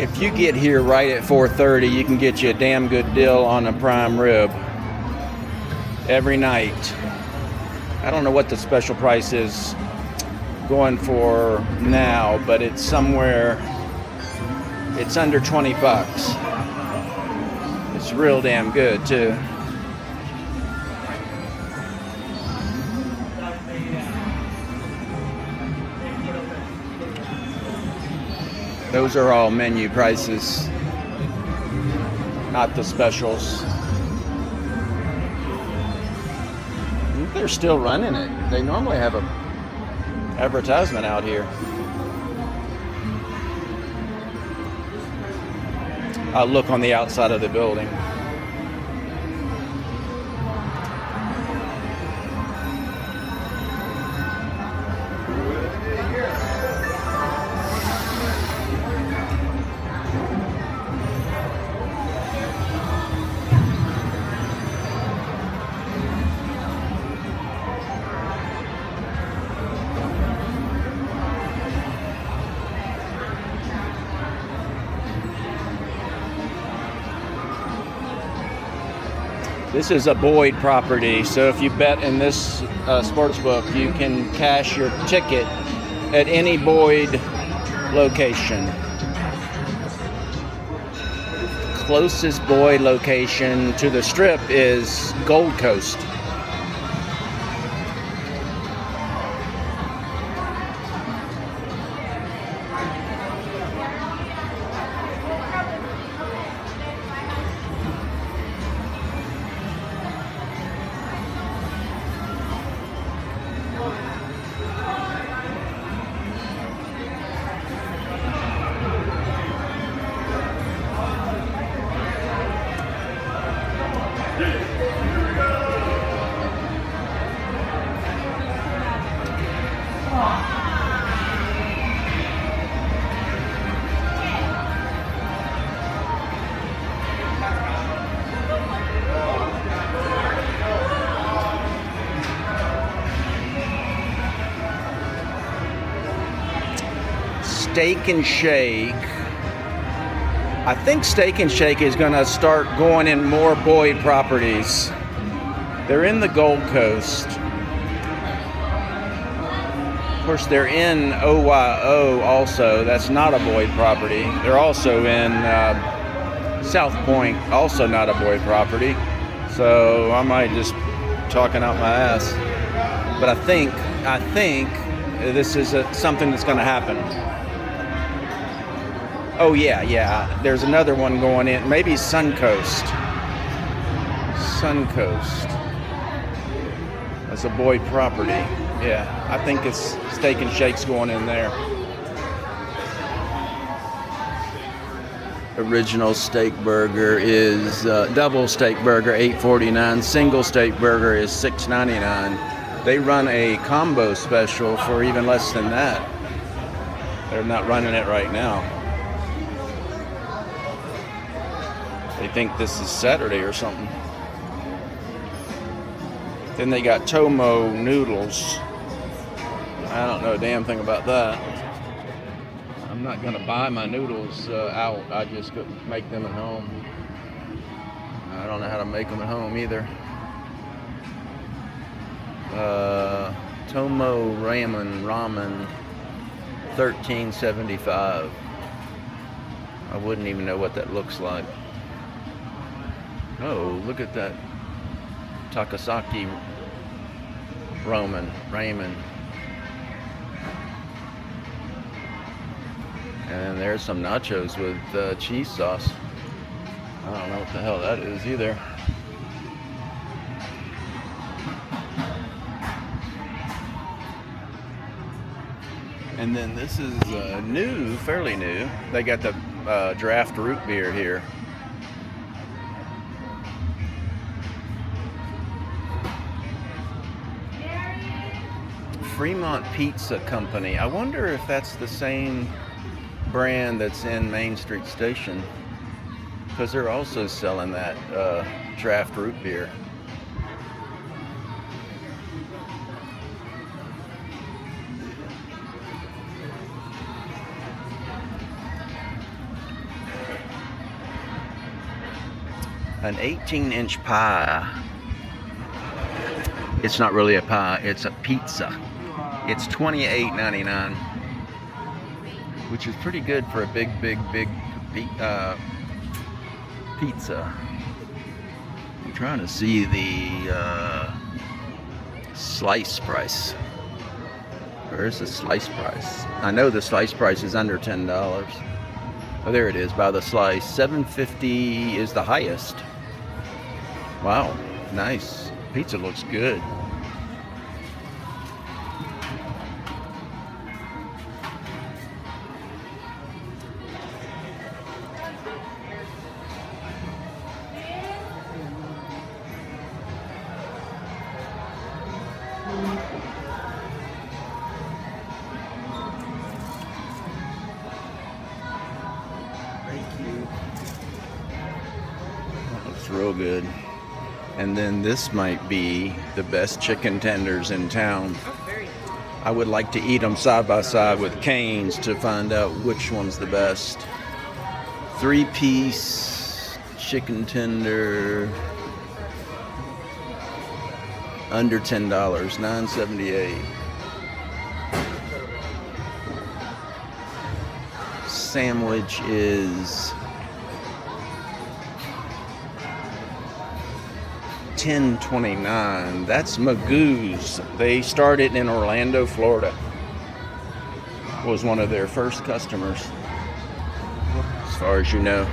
If you get here right at 4:30, you can get you a damn good deal on a prime rib every night. I don't know what the special price is going for now, but it's somewhere, it's under 20 bucks. It's real damn good too. Those are all menu prices, not the specials. They're still running it. They normally have a advertisement out here. I'll look on the outside of the building. This is a Boyd property, so if you bet in this sports book, you can cash your ticket at any Boyd location. Closest Boyd location to the Strip is Gold Coast. Steak and Shake. I think Steak and Shake is going to start going in more Boyd properties. They're in the Gold Coast. Of course, they're in OYO also. That's not a Boyd property. They're also in South Point, also not a Boyd property. So I might just talking out my ass. But I think this is something that's going to happen. Oh yeah. There's another one going in. Maybe Suncoast. That's a Boyd property. Yeah, I think it's Steak and Shake's going in there. Original steak burger is double steak burger $8.49. Single steak burger is $6.99. They run a combo special for even less than that. They're not running it right now. They think this is Saturday or something. Then they got Tomo noodles. I don't know a damn thing about that. I'm not gonna buy my noodles out. I just could make them at home. I don't know how to make them at home either. Tomo ramen, $13.75. I wouldn't even know what that looks like. Oh, look at that Takasaki ramen. And then there's some nachos with cheese sauce. I don't know what the hell that is either. And then this is fairly new. They got the draft root beer here. Fremont Pizza Company. I wonder if that's the same brand that's in Main Street Station, because they're also selling that draft root beer. An 18-inch pie. It's not really a pie, it's a pizza. It's $28.99, which is pretty good for a big pizza. I'm trying to see the slice price. Where's the slice price? I know the slice price is under $10. Oh, there it is by the slice. $7.50 is the highest. Wow, nice. Pizza looks good. Looks real good. And then this might be the best chicken tenders in town. I would like to eat them side by side with Cane's to find out which one's the best. 3-piece chicken tender, under $10, $9.78. Sandwich is $10.29. That's Magoo's. They started in Orlando, Florida. Was one of their first customers, as far as you know.